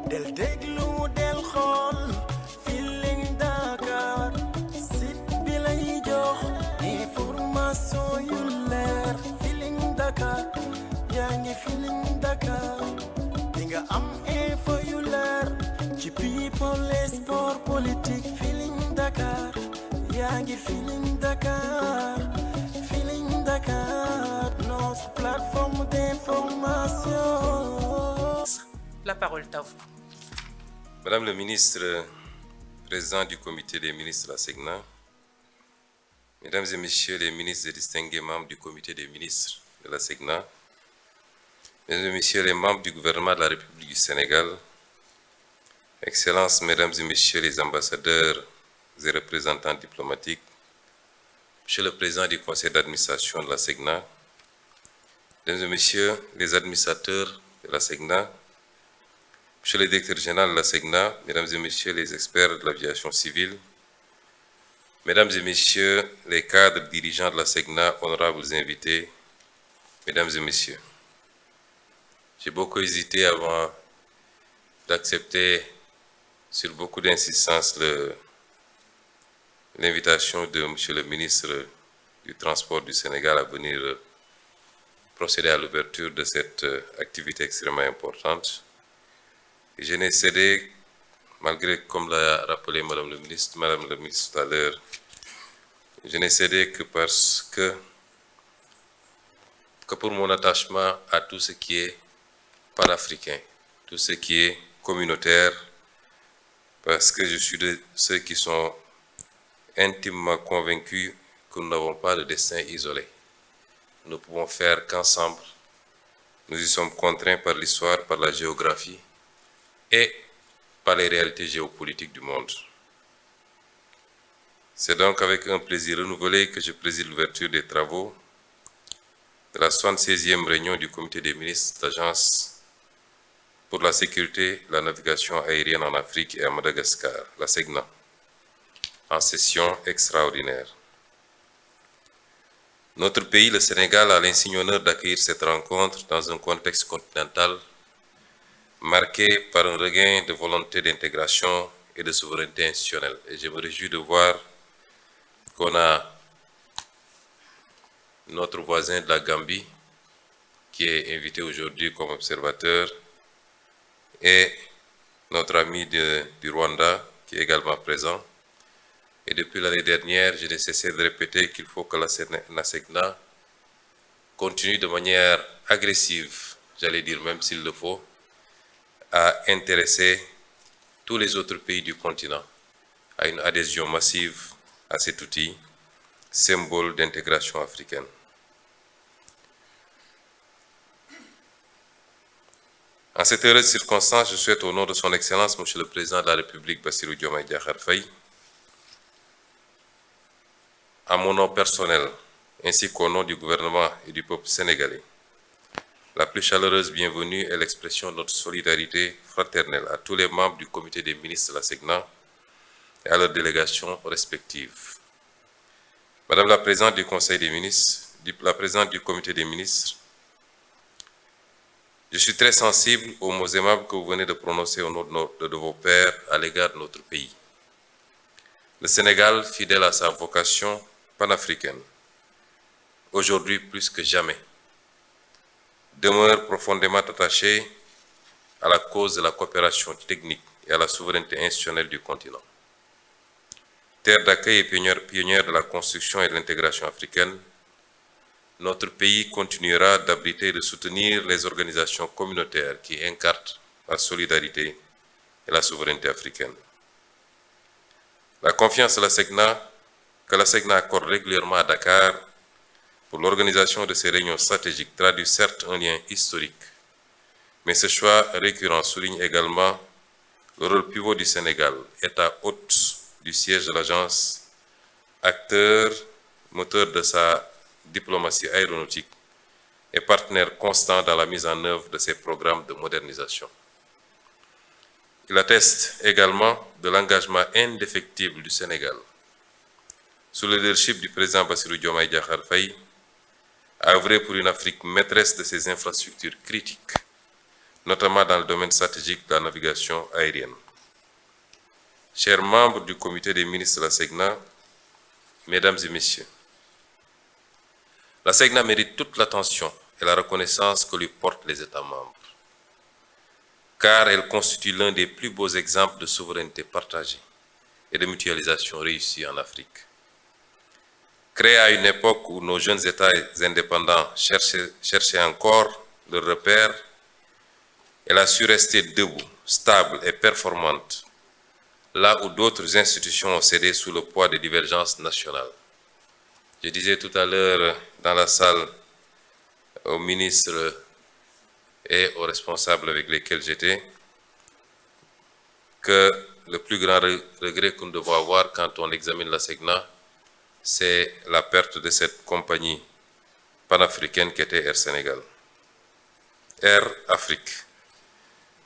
del déglu del xool Feeling Dakar site bi lay jox information yu leer Feeling Dakar yaa ngi Feeling Dakar di nga am info yu leer ci people et sport politique Feeling Dakar yaa ngi Feeling Dakar Feeling Dakar notre plateforme d'information. La parole est à vous. Madame le ministre, président du comité des ministres de la SEGNA, Mesdames et Messieurs les ministres et distingués membres du comité des ministres de la SEGNA, Mesdames et Messieurs les membres du gouvernement de la République du Sénégal, Excellences, Mesdames et Messieurs les ambassadeurs et représentants diplomatiques, Monsieur le Président du conseil d'administration de la SEGNA, Mesdames et Messieurs les administrateurs de la SEGNA, Monsieur le directeur général de la SEGNA, Mesdames et Messieurs les experts de l'aviation civile, Mesdames et Messieurs les cadres dirigeants de la SEGNA, honorables invités, Mesdames et Messieurs, j'ai beaucoup hésité avant d'accepter sur beaucoup d'insistance l'invitation de Monsieur le ministre du Transport du Sénégal à venir procéder à l'ouverture de cette activité extrêmement importante. Et je n'ai cédé, malgré, comme l'a rappelé Madame le ministre tout à l'heure, je n'ai cédé que parce que pour mon attachement à tout ce qui est panafricain, tout ce qui est communautaire, parce que je suis de ceux qui sont intimement convaincus que nous n'avons pas de destin isolé. Nous ne pouvons faire qu'ensemble. Nous y sommes contraints par l'histoire, par la géographie et par les réalités géopolitiques du monde. C'est donc avec un plaisir renouvelé que je préside l'ouverture des travaux de la 76e réunion du comité des ministres de l'Agence pour la sécurité et la navigation aérienne en Afrique et à Madagascar, la SEGNA, en session extraordinaire. Notre pays, le Sénégal, a l'insigne honneur d'accueillir cette rencontre dans un contexte continental marqué par un regain de volonté d'intégration et de souveraineté institutionnelle. Et je me réjouis de voir qu'on a notre voisin de la Gambie qui est invité aujourd'hui comme observateur et notre ami du Rwanda qui est également présent. Et depuis l'année dernière, je n'ai cessé de répéter qu'il faut que la SEGNA continue de manière agressive, j'allais dire même s'il le faut, à intéresser tous les autres pays du continent à une adhésion massive à cet outil, symbole d'intégration africaine. En cette heureuse circonstance, je souhaite au nom de son Excellence, Monsieur le Président de la République, Bassirou Diomaye Diakhar Faye, à mon nom personnel, ainsi qu'au nom du gouvernement et du peuple sénégalais, la plus chaleureuse bienvenue est l'expression de notre solidarité fraternelle à tous les membres du comité des ministres de la SEGNA et à leurs délégations respectives. Madame la Présidente du Conseil des ministres, la Présidente du comité des ministres, je suis très sensible aux mots aimables que vous venez de prononcer au nom de vos pairs à l'égard de notre pays. Le Sénégal, fidèle à sa vocation panafricaine, aujourd'hui plus que jamais, demeure profondément attaché à la cause de la coopération technique et à la souveraineté institutionnelle du continent. Terre d'accueil et pionnière de la construction et de l'intégration africaine, notre pays continuera d'abriter et de soutenir les organisations communautaires qui incarnent la solidarité et la souveraineté africaine. La confiance que la SEGNA accorde régulièrement à Dakar pour l'organisation de ces réunions stratégiques traduit certes un lien historique, mais ce choix récurrent souligne également le rôle pivot du Sénégal, État hôte du siège de l'agence, acteur, moteur de sa diplomatie aéronautique et partenaire constant dans la mise en œuvre de ses programmes de modernisation. Il atteste également de l'engagement indéfectible du Sénégal, sous le leadership du président Bassirou Diomaye Diakhar Faye, à œuvrer pour une Afrique maîtresse de ses infrastructures critiques, notamment dans le domaine stratégique de la navigation aérienne. Chers membres du comité des ministres de la SECNA, Mesdames et Messieurs, la SECNA mérite toute l'attention et la reconnaissance que lui portent les États membres, car elle constitue l'un des plus beaux exemples de souveraineté partagée et de mutualisation réussie en Afrique. Créée à une époque où nos jeunes États indépendants cherchaient encore leurs repères, elle a su rester debout, stable et performante, là où d'autres institutions ont cédé sous le poids des divergences nationales. Je disais tout à l'heure dans la salle aux ministres et aux responsables avec lesquels j'étais que le plus grand regret que nous devons avoir quand on examine la SECNA, c'est la perte de cette compagnie panafricaine qui était Air Sénégal. Air Afrique,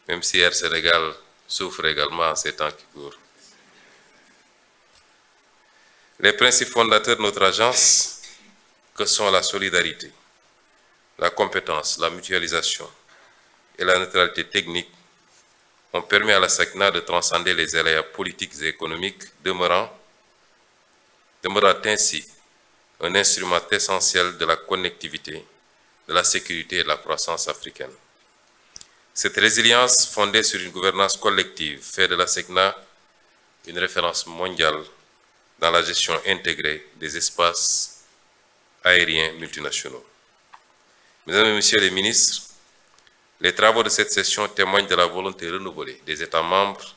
même si Air Sénégal souffre également en ces temps qui courent. Les principes fondateurs de notre agence, que sont la solidarité, la compétence, la mutualisation et la neutralité technique, ont permis à la SECNA de transcender les aléas politiques et économiques, demeurant ainsi un instrument essentiel de la connectivité, de la sécurité et de la croissance africaine. Cette résilience, fondée sur une gouvernance collective, fait de la SECNA une référence mondiale dans la gestion intégrée des espaces aériens multinationaux. Mesdames et Messieurs les ministres, les travaux de cette session témoignent de la volonté renouvelée des États membres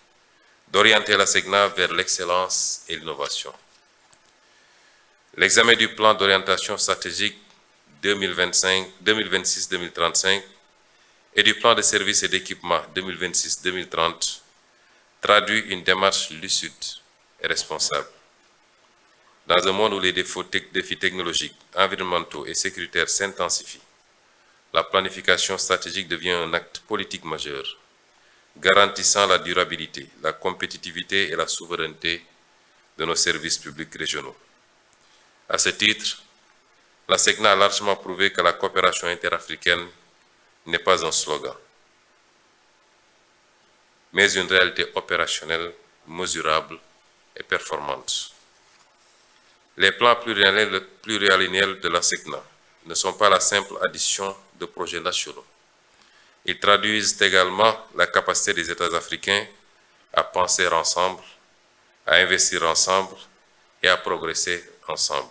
d'orienter la SECNA vers l'excellence et l'innovation. L'examen du plan d'orientation stratégique 2026-2035 et du plan de services et d'équipement 2026-2030 traduit une démarche lucide et responsable. Dans un monde où les défis technologiques, environnementaux et sécuritaires s'intensifient, la planification stratégique devient un acte politique majeur, garantissant la durabilité, la compétitivité et la souveraineté de nos services publics régionaux. À ce titre, la SECNA a largement prouvé que la coopération interafricaine n'est pas un slogan, mais une réalité opérationnelle, mesurable et performante. Les plans pluriannuels de la SECNA ne sont pas la simple addition de projets nationaux. Ils traduisent également la capacité des États africains à penser ensemble, à investir ensemble et à progresser ensemble.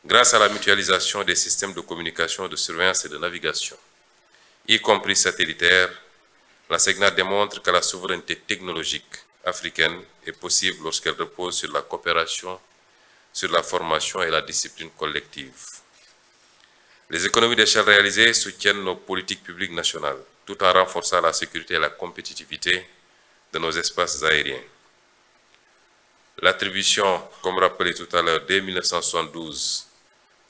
Grâce à la mutualisation des systèmes de communication, de surveillance et de navigation, y compris satellitaires, la SECNA démontre que la souveraineté technologique africaine est possible lorsqu'elle repose sur la coopération, sur la formation et la discipline collective. Les économies d'échelle réalisées soutiennent nos politiques publiques nationales, tout en renforçant la sécurité et la compétitivité de nos espaces aériens. L'attribution, comme rappelé tout à l'heure, dès 1972,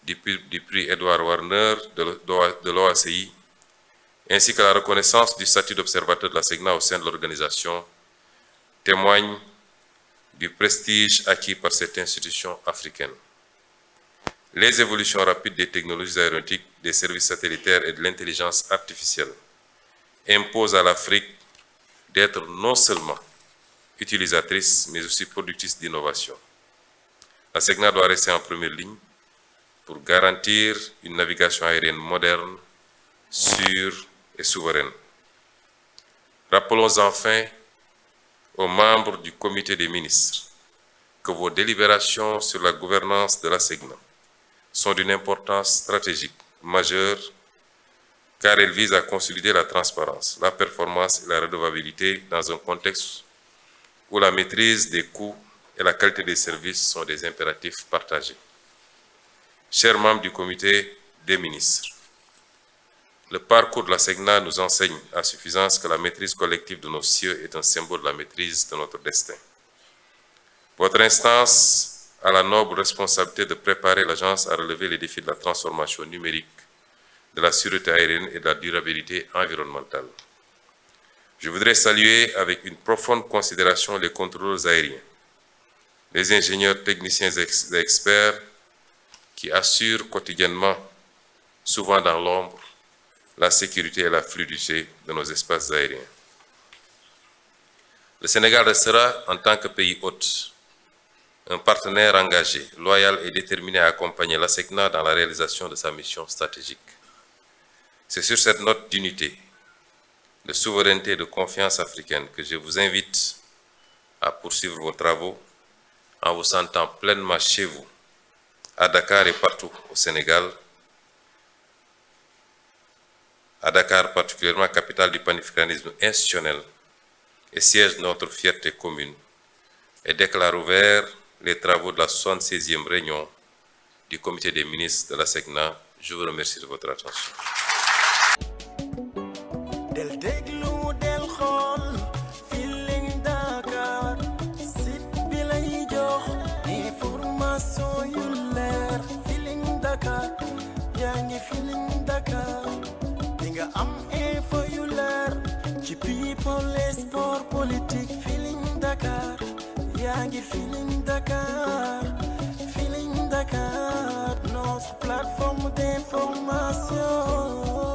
du prix Edward Warner de l'OACI, ainsi que la reconnaissance du statut d'observateur de la SECNA au sein de l'organisation, témoignent du prestige acquis par cette institution africaine. Les évolutions rapides des technologies aéronautiques, des services satellitaires et de l'intelligence artificielle imposent à l'Afrique d'être non seulement utilisatrice, mais aussi productrice d'innovation. La SECNA doit rester en première ligne pour garantir une navigation aérienne moderne, sûre et souveraine. Rappelons enfin aux membres du comité des ministres que vos délibérations sur la gouvernance de la SECNA sont d'une importance stratégique majeure car elles visent à consolider la transparence, la performance et la redevabilité dans un contexte où la maîtrise des coûts et la qualité des services sont des impératifs partagés. Chers membres du comité des ministres, le parcours de la SECNA nous enseigne à suffisance que la maîtrise collective de nos cieux est un symbole de la maîtrise de notre destin. Votre instance a la noble responsabilité de préparer l'agence à relever les défis de la transformation numérique, de la sûreté aérienne et de la durabilité environnementale. Je voudrais saluer avec une profonde considération les contrôleurs aériens, les ingénieurs, techniciens et experts qui assurent quotidiennement, souvent dans l'ombre, la sécurité et la fluidité de nos espaces aériens. Le Sénégal restera, en tant que pays hôte, un partenaire engagé, loyal et déterminé à accompagner l'ASECNA dans la réalisation de sa mission stratégique. C'est sur cette note d'unité, de souveraineté et de confiance africaine que je vous invite à poursuivre vos travaux en vous sentant pleinement chez vous, à Dakar et partout au Sénégal, à Dakar particulièrement, capitale du panafricanisme institutionnel et siège de notre fierté commune, et déclare ouvert les travaux de la 76e réunion du comité des ministres de la SECNA. Je vous remercie de votre attention. del déglu del xool Feeling Dakar site bi lay jox information yu leer Feeling Dakar yaa ngi Feeling Dakar di nga am info yu leer ci people et sport politique Feeling Dakar yaa ngi Feeling Dakar Feeling Dakar